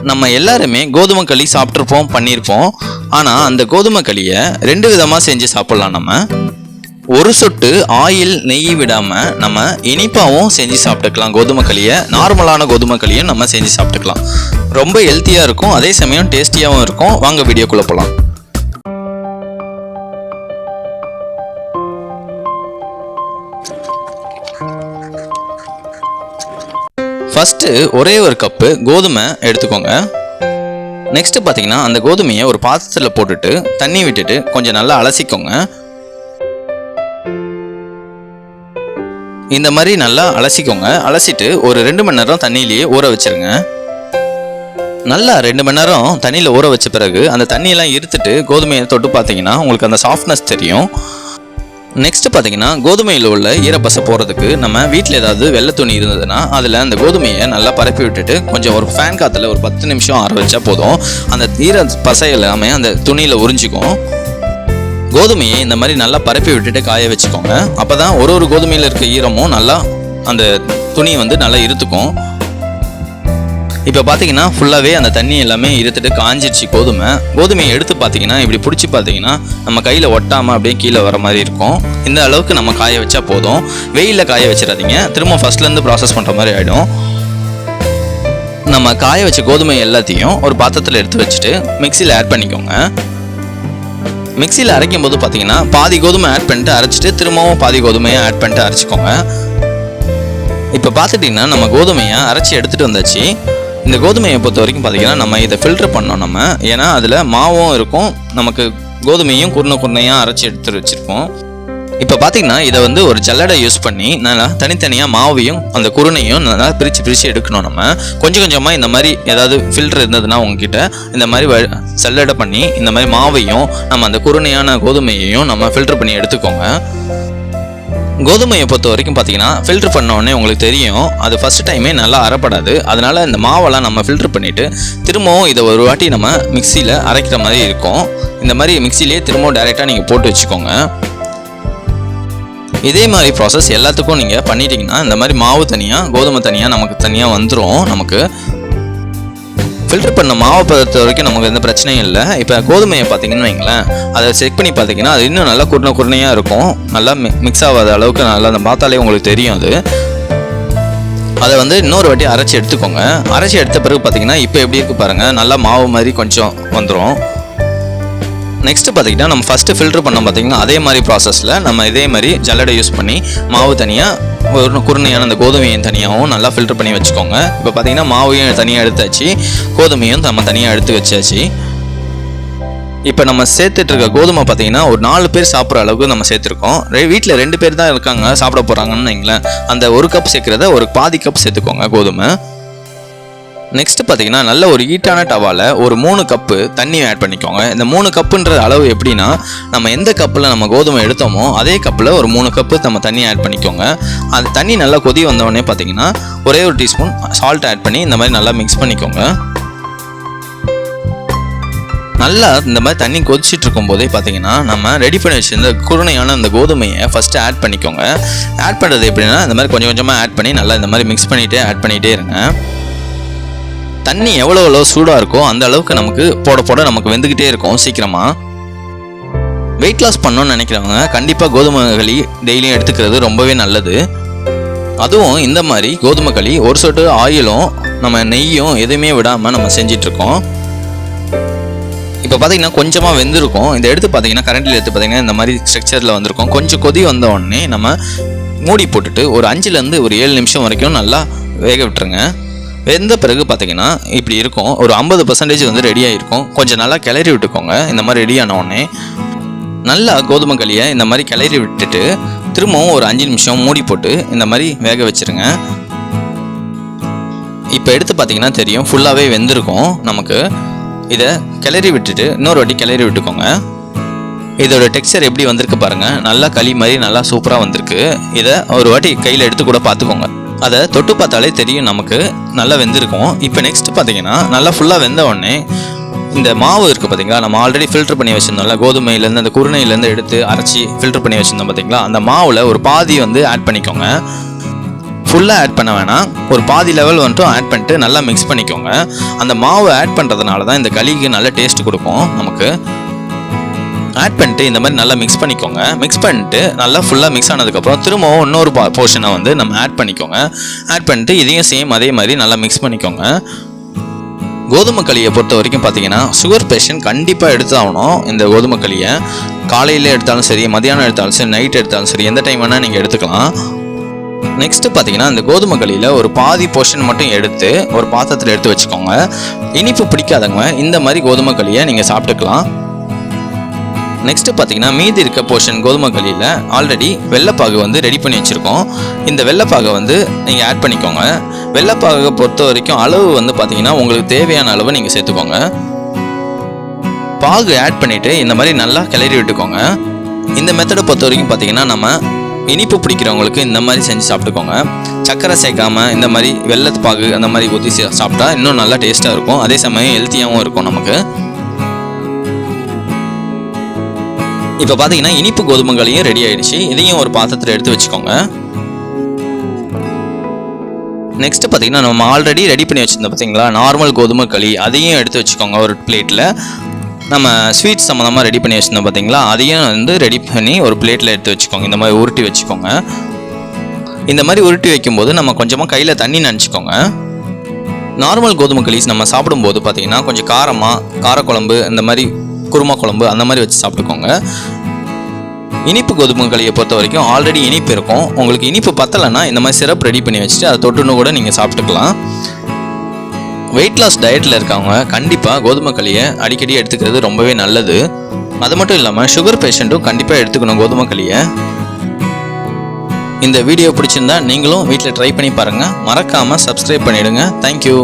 நம்ம எல்லாருமே கோதுமை களி சாப்பிட்ருப்போம், பண்ணியிருப்போம். ஆனால் அந்த கோதுமை களியை 2 விதமாக செஞ்சு சாப்பிட்லாம். நம்ம ஒரு சொட்டு ஆயில் நெய் விடாமல் நம்ம இனிப்பாகவும் செஞ்சு சாப்பிட்டுக்கலாம். கோதுமை களியை நார்மலான கோதுமை களியும் நம்ம செஞ்சு சாப்பிட்டுக்கலாம். ரொம்ப ஹெல்த்தியாக இருக்கும், அதே சமயம் டேஸ்டியாகவும் இருக்கும். வாங்க வீடியோக்குள்ளே போகலாம். ஃபஸ்ட்டு ஒரே ஒரு கப்பு கோதுமை எடுத்துக்கோங்க. நெக்ஸ்ட்டு பார்த்தீங்கன்னா அந்த கோதுமையை ஒரு பாத்திரத்தில் போட்டுட்டு தண்ணி விட்டுட்டு கொஞ்சம் நல்லா அலசிக்கோங்க. இந்த மாதிரி நல்லா அலசிக்கோங்க. அலசிட்டு ஒரு 2 மணி நேரம் தண்ணியிலேயே ஊற வச்சிருங்க. நல்லா 2 மணி நேரம் தண்ணியில் ஊற வச்ச பிறகு அந்த தண்ணியெல்லாம் இருத்துட்டு கோதுமையை தொட்டு பார்த்தீங்கன்னா உங்களுக்கு அந்த சாஃப்ட்னஸ் தெரியும். நெக்ஸ்ட் பார்த்தீங்கன்னா கோதுமையில் உள்ள ஈரப்பசை போகிறதுக்கு நம்ம வீட்டில் ஏதாவது வெள்ளை துணி இருந்ததுன்னா அதில் அந்த கோதுமையை நல்லா பரப்பி விட்டுட்டு கொஞ்சம் ஒரு ஃபேன் காற்றுல ஒரு 10 நிமிஷம் ஆற வச்சா போதும். அந்த ஈர பசை எல்லாமே அந்த துணியில் உறிஞ்சிக்கும். கோதுமையை இந்த மாதிரி நல்லா பரப்பி விட்டுட்டு காய வச்சுக்கோங்க. அப்போ தான் ஒரு கோதுமையில் இருக்க ஈரமும் நல்லா அந்த துணி நல்லா இருத்துக்கும். இப்போ பார்த்தீங்கன்னா ஃபுல்லாகவே அந்த தண்ணி எல்லாமே இருத்துட்டு காஞ்சிடுச்சு. கோதுமையை எடுத்து பார்த்தீங்கன்னா இப்படி பிடிச்சி பார்த்தீங்கன்னா நம்ம கையில் ஒட்டாமல் அப்படியே கீழே வர மாதிரி இருக்கும். இந்த அளவுக்கு நம்ம காய வச்சா போதும். வெயிலில் காய வச்சிடாதீங்க, திரும்ப ஃபஸ்ட்லேருந்து ப்ராசஸ் பண்ணுற மாதிரி ஆகிடும். நம்ம காய வச்ச கோதுமை எல்லாத்தையும் ஒரு பாத்திரத்தில் எடுத்து வச்சுட்டு மிக்சியில் ஆட் பண்ணிக்கோங்க. மிக்சியில் அரைக்கும் போது பார்த்தீங்கன்னா பாதி கோதுமை ஆட் பண்ணிட்டு அரைச்சிட்டு திரும்பவும் பாதி கோதுமையை ஆட் பண்ணிட்டு அரைச்சிக்கோங்க. இப்போ பார்த்துட்டிங்கன்னா நம்ம கோதுமையை அரைச்சி எடுத்துகிட்டு வந்தாச்சு. இந்த கோதுமையை பொறுத்த வரைக்கும் பார்த்தீங்கன்னா நம்ம இதை ஃபில்டர் பண்ணோம் நம்ம, ஏன்னா அதில் மாவும் இருக்கும், நமக்கு கோதுமையும் குருணையாக அரைச்சி எடுத்து வச்சுருக்கோம். இப்போ பார்த்தீங்கன்னா இதை ஒரு ஜல்லடை யூஸ் பண்ணி நல்லா தனித்தனியாக மாவையும் அந்த குருணையும் நல்லா பிரித்து எடுக்கணும். நம்ம கொஞ்சம் கொஞ்சமாக இந்த மாதிரி ஏதாவது ஃபில்டர் இருந்ததுன்னா உங்ககிட்ட இந்த மாதிரி ஜல்லடை பண்ணி இந்த மாதிரி மாவையும் நம்ம அந்த குருணையான கோதுமையையும் நம்ம ஃபில்டர் பண்ணி எடுத்துக்கோங்க. கோதுமையை பொறுத்த வரைக்கும் பார்த்தீங்கன்னா ஃபில்டர் பண்ணோடனே உங்களுக்கு தெரியும் அது ஃபஸ்ட் டைமே நல்லா அரைப்படாது. அதனால் இந்த மாவெல்லாம் நம்ம ஃபில்டர் பண்ணிவிட்டு திரும்பவும் இதை ஒரு வாட்டி நம்ம மிக்சியில் அரைக்கிற மாதிரி இருக்கும். இந்த மாதிரி மிக்சிலேயே திரும்பவும் டைரெக்டாக நீங்கள் போட்டு வச்சுக்கோங்க. இதே மாதிரி ப்ராசஸ் எல்லாத்துக்கும் நீங்கள் பண்ணிட்டீங்கன்னா இந்த மாதிரி மாவு தனியாக கோதுமை தனியாக நமக்கு தனியாக வந்துடும். நமக்கு ஃபில்டர் பண்ண மாவை பொறுத்த வரைக்கும் நமக்கு எந்த பிரச்சனையும் இல்லை. இப்போ கோதுமையை பார்த்தீங்கன்னு வைங்களேன், அதை செக் பண்ணி பார்த்தீங்கன்னா அது இன்னும் நல்லா குருணையாக இருக்கும். நல்லா மிக்ஸ் ஆகாத அளவுக்கு நல்லா அந்த பார்த்தாலே உங்களுக்கு தெரியும். அதை இன்னொரு வாட்டி அரைச்சி எடுத்துக்கோங்க. அரைச்சி எடுத்த பிறகு பார்த்தீங்கன்னா இப்போ எப்படி இருக்குது பாருங்கள், நல்லா மாவு மாதிரி கொஞ்சம் வந்துடும். நெக்ஸ்ட்டு பார்த்தீங்கன்னா நம்ம ஃபஸ்ட்டு ஃபில்டர் பண்ணோம் பார்த்தீங்கன்னா அதே மாதிரி ப்ராசஸில் நம்ம இதே மாதிரி ஜல்லடை யூஸ் பண்ணி மாவு தனியாக ஒரு குருணையான அந்த கோதுமையும் தனியாகவும் நல்லா ஃபில்டர் பண்ணி வச்சுக்கோங்க. இப்போ பார்த்தீங்கன்னா மாவையும் தனியாக எடுத்தாச்சு, கோதுமையும் நம்ம தனியாக எடுத்து வச்சாச்சு. இப்போ நம்ம சேர்த்துட்டு இருக்க கோதுமை பார்த்தீங்கன்னா ஒரு 4 பேர் சாப்பிட்ற அளவுக்கு நம்ம சேர்த்துருக்கோம். வீட்டில் 2 பேர் தான் இருக்காங்க சாப்பிட போகிறாங்கன்னு வைங்களேன், அந்த 1 கப் சேர்க்குறத ஒரு பாதி கப் சேர்த்துக்கோங்க கோதுமை. நெக்ஸ்ட் பார்த்தீங்கன்னா நல்ல ஒரு ஹீட்டான டவாவில் ஒரு 3 கப்பு தண்ணி ஆட் பண்ணிக்கோங்க. இந்த 3 கப்புன்ற அளவு எப்படின்னா நம்ம எந்த கப்பில் நம்ம கோதுமை எடுத்தோமோ அதே கப்பில் ஒரு 3 கப்பு நம்ம தண்ணி ஆட் பண்ணிக்கோங்க. அந்த தண்ணி நல்லா கொதி வந்தோடனே பார்த்தீங்கன்னா ஒரே ஒரு டீஸ்பூன் சால்ட் ஆட் பண்ணி இந்த மாதிரி நல்லா மிக்ஸ் பண்ணிக்கோங்க. நல்லா இந்த மாதிரி தண்ணி கொதிச்சுட்டு இருக்கும் போதே பார்த்தீங்கன்னா நம்ம ரெடி பண்ணி வச்சிருந்த குருணையான அந்த கோதுமையை ஃபஸ்ட்டு ஆட் பண்ணிக்கோங்க. ஆட் பண்ணுறது எப்படின்னா இந்த மாதிரி கொஞ்சம் கொஞ்சமாக ஆட் பண்ணி நல்லா இந்த மாதிரி மிக்ஸ் பண்ணிவிட்டு ஆட் பண்ணிகிட்டே இருங்க. தண்ணி எவ்வளோ சூடாக இருக்கோ அந்த அளவுக்கு நமக்கு போட நமக்கு வெந்துக்கிட்டே இருக்கும். சீக்கிரமாக வெயிட் லாஸ் பண்ணணும்னு நினைக்கிறவங்க கண்டிப்பாக கோதுமை களி டெய்லியும் எடுத்துக்கிறது ரொம்பவே நல்லது. அதுவும் இந்த மாதிரி கோதுமை களி ஒரு சொட்டு ஆயிலும் நம்ம நெய்யும் எதுவுமே விடாமல் நம்ம செஞ்சிட்ருக்கோம். இப்போ பார்த்தீங்கன்னா கொஞ்சமாக வெந்திருக்கும். இதை எடுத்து பார்த்தீங்கன்னா கரண்டில் எடுத்து பார்த்தீங்கன்னா இந்த மாதிரி ஸ்ட்ரக்சரில் வந்திருக்கும். கொஞ்சம் கொதி வந்த உடனே நம்ம மூடி போட்டுட்டு ஒரு 5லேருந்து ஒரு 7 நிமிஷம் வரைக்கும் நல்லா வேக விட்டுருங்க. வெந்த பிறகு பார்த்தீங்கன்னா இப்படி இருக்கும். ஒரு 50% ரெடியாக இருக்கும். கொஞ்சம் நல்லா கிளறி விட்டுக்கோங்க. இந்த மாதிரி ரெடியான உடனே நல்லா கோதுமை களியை இந்த மாதிரி கிளறி விட்டுட்டு திரும்பவும் ஒரு 5 நிமிஷம் மூடி போட்டு இந்த மாதிரி வேக வச்சுருங்க. இப்போ எடுத்து பார்த்தீங்கன்னா தெரியும் ஃபுல்லாகவே வெந்திருக்கும். நமக்கு இதை கிளறி விட்டுட்டு இன்னொரு வாட்டி கிளறி விட்டுக்கோங்க. இதோட டெக்ஸ்சர் எப்படி வந்திருக்கு பாருங்கள், நல்லா களி மாதிரி நல்லா சூப்பராக வந்திருக்கு. இதை ஒரு வாட்டி கையில் எடுத்து கூட பார்த்துக்கோங்க. அதை தொட்டு பார்த்தாலே தெரியும் நமக்கு நல்லா வெந்திருக்கும். இப்போ நெக்ஸ்ட் பார்த்தீங்கன்னா நல்லா ஃபுல்லாக வெந்த உடனே இந்த மாவு இருக்குது பார்த்தீங்களா, நம்ம ஆல்ரெடி ஃபில்டர் பண்ணி வச்சுருந்தோம்ல, கோதுமையிலேருந்து அந்த குருணையிலேருந்து எடுத்து அரைச்சி ஃபில்டர் பண்ணி வச்சுருந்தோம் பார்த்தீங்களா, அந்த மாவில் ஒரு பாதி ஆட் பண்ணிக்கோங்க. ஃபுல்லாக ஆட் பண்ண வேணாம், ஒரு பாதி லெவல் வந்துட்டு ஆட் பண்ணிட்டு நல்லா மிக்ஸ் பண்ணிக்கோங்க. அந்த மாவு ஆட் பண்ணுறதுனால தான் இந்த களிக்கு நல்ல டேஸ்ட் கொடுக்கும் நமக்கு. ஆட் பண்ணிட்டு இந்த மாதிரி நல்லா மிக்ஸ் பண்ணிக்கோங்க. மிக்ஸ் பண்ணிட்டு நல்லா ஃபுல்லாக மிக்ஸ் ஆனதுக்கப்புறம் திரும்பவும் இன்னொரு போர்ஷனை வந்து நம்ம ஆட் பண்ணிக்கோங்க. ஆட் பண்ணிட்டு இதையும் சேம் அதே மாதிரி நல்லா மிக்ஸ் பண்ணிக்கோங்க. கோதுமை களியை பொறுத்த வரைக்கும் பார்த்தீங்கன்னா சுகர் பேஷண்ட் கண்டிப்பாக எடுத்தாகணும். இந்த கோதுமை களியை காலையில் எடுத்தாலும் சரி, மதியானம் எடுத்தாலும் சரி, நைட் எடுத்தாலும் சரி, எந்த டைம் வேணால் நீங்கள் எடுத்துக்கலாம். நெக்ஸ்ட்டு பார்த்தீங்கன்னா இந்த கோதுமை களியில் ஒரு பாதி போர்ஷன் மட்டும் எடுத்து ஒரு பாத்திரத்தில் எடுத்து வச்சுக்கோங்க. இனிப்பு பிடிக்காதவங்க இந்த மாதிரி கோதுமை களியை நீங்கள் சாப்பிட்டுக்கலாம். நெக்ஸ்ட்டு பார்த்தீங்கன்னா மீதி இருக்க போர்ஷன் கோதுமை களியில் ஆல்ரெடி வெள்ளைப்பாகு வந்து ரெடி பண்ணி வச்சுருக்கோம். இந்த வெள்ளைப்பாகை வந்து நீங்கள் ஆட் பண்ணிக்கோங்க. வெள்ளைப்பாகை பொறுத்த வரைக்கும் அளவு வந்து பார்த்தீங்கன்னா உங்களுக்கு தேவையான அளவு நீங்கள் சேர்த்துக்கோங்க. பாகு ஆட் பண்ணிவிட்டு இந்த மாதிரி நல்லா கிளறி விட்டுக்கோங்க. இந்த மெத்தடை பொறுத்த வரைக்கும் பார்த்தீங்கன்னா நம்ம இனிப்பு பிடிக்கிறவங்களுக்கு இந்த மாதிரி செஞ்சு சாப்பிட்டுக்கோங்க. சக்கரை சேர்க்காம இந்த மாதிரி வெள்ளப்பாகு அந்த மாதிரி ஊற்றி சாப்பிட்டா இன்னும் நல்லா டேஸ்ட்டாக இருக்கும். அதே சமயம் ஹெல்த்தியாகவும் இருக்கும் நமக்கு. இப்போ பார்த்தீங்கன்னா இனிப்பு கோதுமை களியும் ரெடி ஆயிடுச்சு. இதையும் ஒரு பாத்திரத்தில் எடுத்து வச்சுக்கோங்க. நெக்ஸ்ட் பார்த்தீங்கன்னா நம்ம ஆல்ரெடி ரெடி பண்ணி வச்சுருந்தோம் பார்த்தீங்களா நார்மல் கோதுமை களி, அதையும் எடுத்து வச்சுக்கோங்க. ஒரு பிளேட்டில் நம்ம ஸ்வீட் சம்மந்தமாக ரெடி பண்ணி வச்சுருந்தோம் பார்த்தீங்களா, அதையும் வந்து ரெடி பண்ணி ஒரு பிளேட்டில் எடுத்து வச்சுக்கோங்க. இந்த மாதிரி உருட்டி வச்சுக்கோங்க. இந்த மாதிரி உருட்டி வைக்கும்போது நம்ம கொஞ்சமாக கையில் தண்ணி நினச்சிக்கோங்க. நார்மல் கோதுமை களி நம்ம சாப்பிடும்போது பார்த்தீங்கன்னா கொஞ்சம் காரக்குழம்பு இந்த மாதிரி குருமா குழம்பு அந்த மாதிரி வச்சு சாப்பிட்டுக்கோங்க. இனிப்பு கோதுமை களியை பொறுத்த வரைக்கும் ஆல்ரெடி இனிப்பு இருக்கும். உங்களுக்கு இனிப்பு பத்தலைன்னா இந்த மாதிரி சிரப் ரெடி பண்ணி வச்சுட்டு அதை தொட்டுன்னு கூட நீங்கள் சாப்பிட்டுக்கலாம். வெயிட் லாஸ் டயட்டில் இருக்கவங்க கண்டிப்பாக கோதுமை களியை அடிக்கடி எடுத்துக்கிறது ரொம்பவே நல்லது. அது மட்டும் இல்லாமல் சுகர் பேஷண்ட்டும் கண்டிப்பாக எடுத்துக்கணும் கோதுமை களியை. இந்த வீடியோ பிடிச்சிருந்தா நீங்களும் வீட்டில் ட்ரை பண்ணி பாருங்கள். மறக்காமல் சப்ஸ்கிரைப் பண்ணிவிடுங்க. தேங்க்யூ.